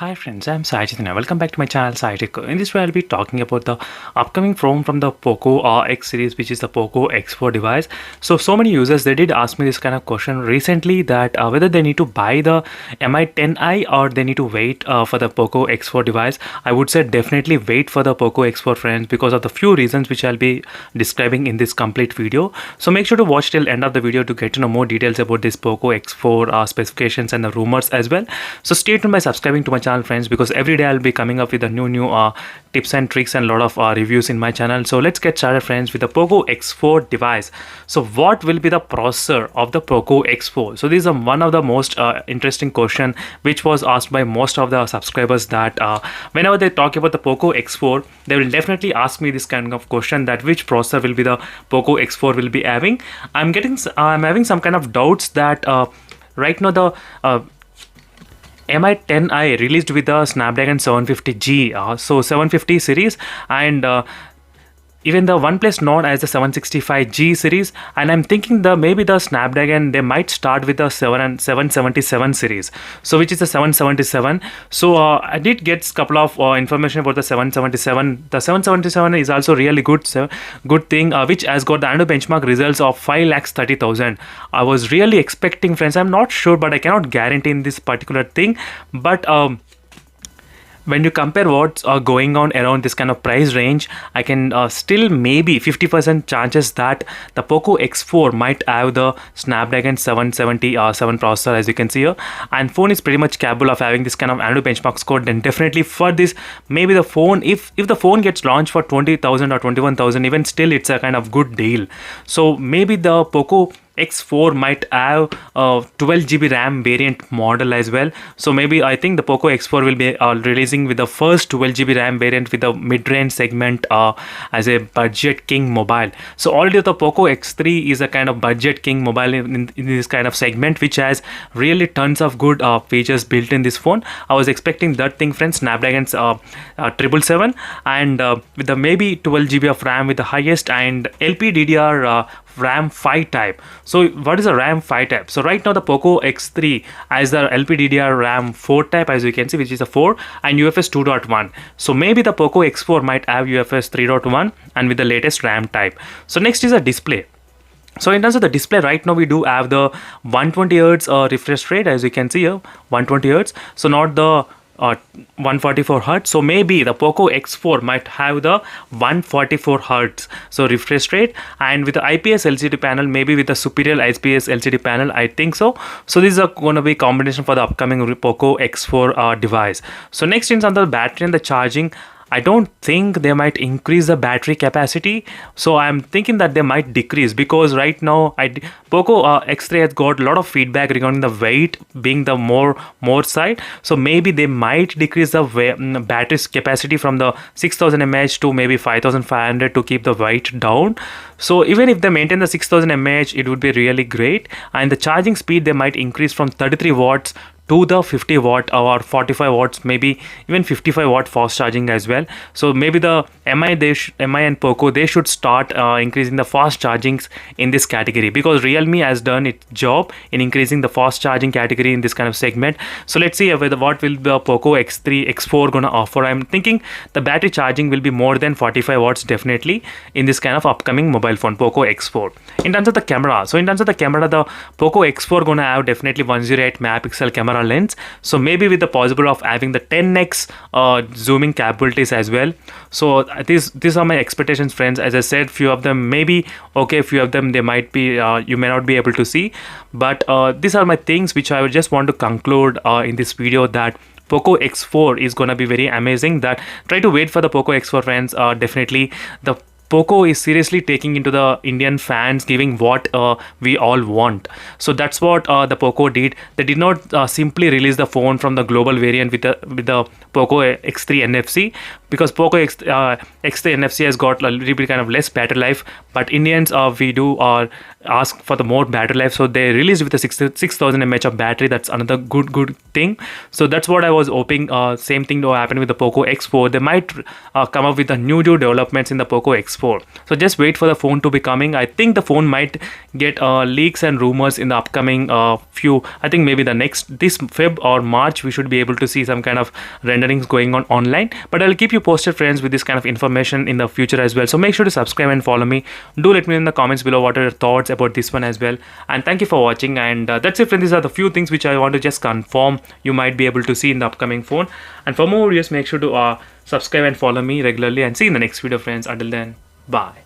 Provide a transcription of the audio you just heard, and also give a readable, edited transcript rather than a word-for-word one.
Hi friends, I'm Sai Chaitanya. Welcome back to my channel Sai Tech. In this video, I'll be talking about the upcoming phone from the Poco X series, which is the Poco X4 device. So many users, they did ask me this kind of question recently that whether they need to buy the Mi 10i or they need to wait for the Poco X4 device. I would say definitely wait for the Poco X4 friends because of the few reasons which I'll be describing in this complete video. So make sure to watch till end of the video to get to know more details about this Poco X4 specifications and the rumors as well. So stay tuned by subscribing to my channel friends, because every day I'll be coming up with a new tips and tricks and a lot of reviews in my channel. So let's get started friends with the Poco X4 device. So what will be the processor of the Poco X4? So this is one of the most interesting question which was asked by most of the subscribers, that whenever they talk about the Poco X4, they will definitely ask me this kind of question, that which processor will be the Poco X4 will be having. I'm having some kind of doubts that right now the Mi 10i released with the Snapdragon 750G, so 750 series, and even the OnePlus Nord as the 765G series, and I'm thinking maybe the Snapdragon they might start with the 777 series, so which is the 777. So I did get a couple of information about the 777. The 777 is also really good thing, which has got the annual benchmark results of 5,30,000. I was really expecting friends. I'm not sure, but I cannot guarantee in this particular thing, but when you compare what's going on around this kind of price range, I can still maybe 50% chances that the Poco X4 might have the Snapdragon 777 processor, as you can see here, and phone is pretty much capable of having this kind of annual benchmark score. Then definitely for this, maybe the phone, if the phone gets launched for 20,000 or 21,000, even still it's a kind of good deal. So maybe the Poco X4 might have 12GB RAM variant model as well. So maybe I think the Poco X4 will be releasing with the first 12GB RAM variant with the mid-range segment as a budget king mobile. So already the Poco X3 is a kind of budget king mobile in this kind of segment, which has really tons of good features built in this phone. I was expecting that thing friends, Snapdragon's 777 and with the maybe 12GB of RAM with the highest, and LPDDR RAM 5 type. So what is a RAM 5 type? So right now the Poco X3 has the LPDDR RAM 4 type, as you can see, which is a 4, and UFS 2.1. So maybe the Poco X4 might have UFS 3.1 and with the latest RAM type. So next is a display. So in terms of the display, right now we do have the 120 Hz refresh rate, as you can see here, 120 Hz. So not the 144 Hz. So maybe the Poco X4 might have the 144 Hz so refresh rate, and with the IPS LCD panel, maybe with the superior IPS LCD panel, I think so. So this is going to be combination for the upcoming Poco X4 device. So next in terms of the battery and the charging, I don't think they might increase the battery capacity, so I'm thinking that they might decrease, because right now Poco X3 has got a lot of feedback regarding the weight being the more side. So maybe they might decrease the battery capacity from the 6000 mAh to maybe 5500 to keep the weight down. So even if they maintain the 6000 mAh, it would be really great, and the charging speed they might increase from 33 watts to the 50 watt or 45 watts, maybe even 55 watt fast charging as well. So maybe the Mi and Poco, they should start increasing the fast chargings in this category, because Realme has done its job in increasing the fast charging category in this kind of segment. So let's see whether what will the Poco X3 X4 gonna offer. I'm thinking the battery charging will be more than 45 watts definitely in this kind of upcoming mobile phone Poco X4. In terms of the camera, so in terms of the camera, the Poco X4 gonna have definitely 108 megapixel camera lens. So maybe with the possible of having the 10x zooming capabilities as well. So these are my expectations friends. As I said, few of them maybe okay, few of them they might be you may not be able to see, but these are my things which I would just want to conclude in this video, that Poco X4 is gonna be very amazing. That try to wait for the Poco X4 friends. Definitely the Poco is seriously taking into the Indian fans, giving what we all want. So that's what the Poco did. They did not simply release the phone from the global variant with the Poco X3 NFC, because Poco X3 NFC has got a little bit kind of less battery life, but Indians we do ask for the more battery life, so they released with a 6000 mAh of battery. That's another good thing. So that's what I was hoping. Same thing to happen with the Poco X4. They might come up with the new developments in the Poco X4. So just wait for the phone to be coming. I think the phone might get leaks and rumors in the upcoming few. I think maybe this Feb or March we should be able to see some kind of renderings going on online. But I'll keep you posted, friends, with this kind of information in the future as well. So make sure to subscribe and follow me. Do let me know in the comments below what are your thoughts about this one as well. And thank you for watching. And that's it, friends. These are the few things which I want to just confirm you might be able to see in the upcoming phone. And for more videos, make sure to subscribe and follow me regularly. And see you in the next video, friends. Until then, bye.